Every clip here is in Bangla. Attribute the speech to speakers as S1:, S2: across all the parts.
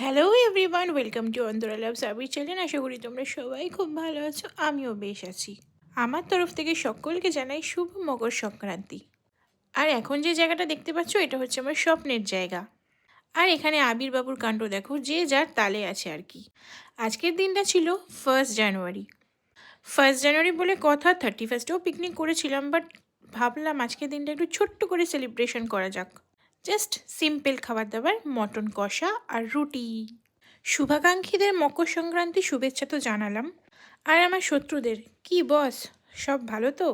S1: Hello everyone, welcome to Antara loves আবি চ্যানেল। আশা করি তোমরা সবাই খুব ভালো আছো, আমিও বেশ আছি। আমার তরফ থেকে সকলকে জানাই শুভ মকর সংক্রান্তি। আর এখন যে জায়গাটা দেখতে পাচ্ছ, এটা হচ্ছে আমার স্বপ্নের জায়গা। আর এখানে আবির বাবুর কাণ্ড দেখো, যে যার তালে আছে আর কি। আজকের দিনটা ছিল 1 জানুয়ারি। 1 জানুয়ারি বলে কথা, 31ও পিকনিক করেছিলাম, বাট ভাবলাম আজকের দিনটা একটু ছোট্ট করে সেলিব্রেশন করা যাক। জাস্ট সিম্পল খাবার দাবার, মটন কষা আর রুটি। শুভাকাঙ্ক্ষীদের মকর সংক্রান্তি শুভেচ্ছা তো জানালাম। আর আমার শত্রুদের, কি বস, সব ভালো তো?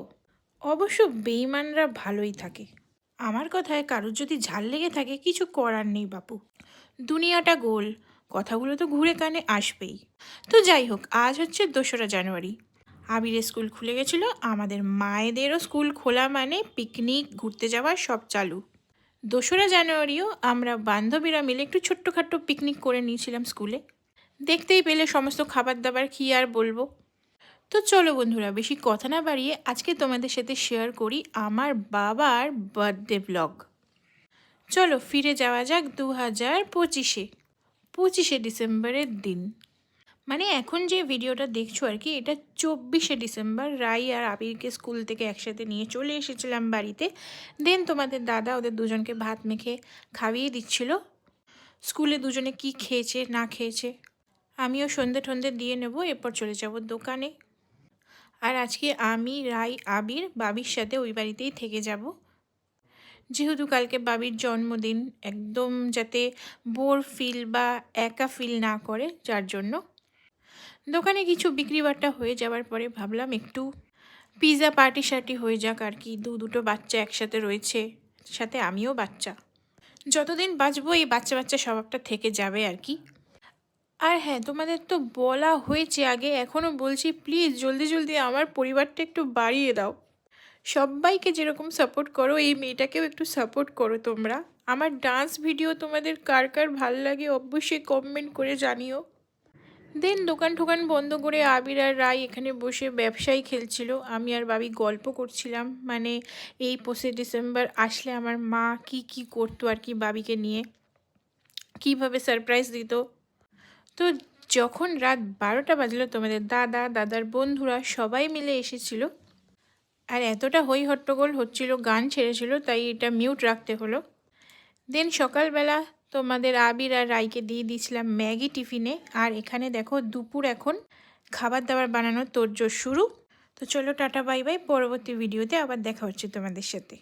S1: অবশ্য বেইমানরা ভালোই থাকে। আমার কথায় কারোর যদি ঝাল লেগে থাকে, কিছু করার নেই বাপু। দুনিয়াটা গোল, কথাগুলো তো ঘুরে কানে আসবেই। তো যাই হোক, আজ হচ্ছে 2রা জানুয়ারি। আবিরের স্কুল খুলে গেছিলো, আমাদের মায়েদেরও স্কুল খোলা মানে পিকনিক, ঘুরতে যাওয়া সব চালু। 2রা জানুয়ারিও আমরা বান্ধবীরা মিলে একটু ছোট্টখাট্টো পিকনিক করে নিয়েছিলাম স্কুলে। দেখতেই পেলে সমস্ত খাবার দাবার, কী আর বলবো। তো চলো বন্ধুরা, বেশি কথা না বাড়িয়ে আজকে তোমাদের সাথে শেয়ার করি আমার বাবার বার্থডে ব্লগ। চলো ফিরে যাওয়া যাক 2025-এ, 25শে ডিসেম্বরের দিন। মানে এখন যে ভিডিওটা দেখছো আর কি, এটা 24শে ডিসেম্বর। রাই আর আবিরকে স্কুল থেকে একসাথে নিয়ে চলে এসেছিলাম বাড়িতে। দেন তোমাদের দাদা ওদের দুজনকে ভাত মেখে খাইয়ে দিচ্ছিল। স্কুলে দুজনে কি খেয়েছে না খেয়েছে আমিও সন্ধে টন্ধে দিয়ে নেব, এরপর চলে যাব দোকানে। আর আজকে আমি, রাই, আবির বাবির সাথে ওই বাড়িতেই থেকে যাব, যেহেতু কালকে বাবির জন্মদিন। একদম যাতে বোর ফিল বা একা ফিল না করে, যার জন্য দোকানে কিছু বিক্রি বাট্টা হয়ে যাওয়ার পরে ভাবলাম একটু পিৎজা পার্টি শার্টি হয়ে যাক আর কি। দুটো বাচ্চা একসাথে রয়েছে, সাথে আমিও বাচ্চা। যতদিন বাঁচবো এই বাচ্চা বাচ্চা স্বভাবটা থেকে যাবে আর কি। আর হ্যাঁ, তোমাদের তো বলা হয়েছে আগে, এখনও বলছি, প্লিজ জলদি জলদি আমার পরিবারটা একটু বাড়িয়ে দাও। সবাইকে যেরকম সাপোর্ট করো, এই মেয়েটাকেও একটু সাপোর্ট করো তোমরা। আমার ডান্স ভিডিও তোমাদের কার কার ভাল লাগে অবশ্যই কমেন্ট করে জানিও। দেন দোকান ঠোকান বন্ধ করে আবির আর রাই এখানে বসে ব্যবসায়ী খেলছিল, আমি আর বাবি গল্প করছিলাম। মানে এই 25শে ডিসেম্বর আসলে আমার মা কি কি করতো আর কি, বাবিকে নিয়ে কীভাবে সারপ্রাইজ দিত। তো যখন রাত 12টা বাজলো, তোমাদের দাদা, দাদার বন্ধুরা সবাই মিলে এসেছিল। আর এতটা হই হট্টগোল হচ্ছিল, গান ছেড়েছিল, তাই এটা মিউট রাখতে হলো। দেন সকালবেলা তোমাদের আবির আর রাইকে দিয়ে দিয়েছিলাম ম্যাগি টিফিনে। আর এখানে দেখো দুপুর এখন খাবার দাবার বানানোর তোড়জোড় শুরু। তো চলো টাটা বাই বাই, পরবর্তী ভিডিওতে আবার দেখা হচ্ছে তোমাদের সাথে।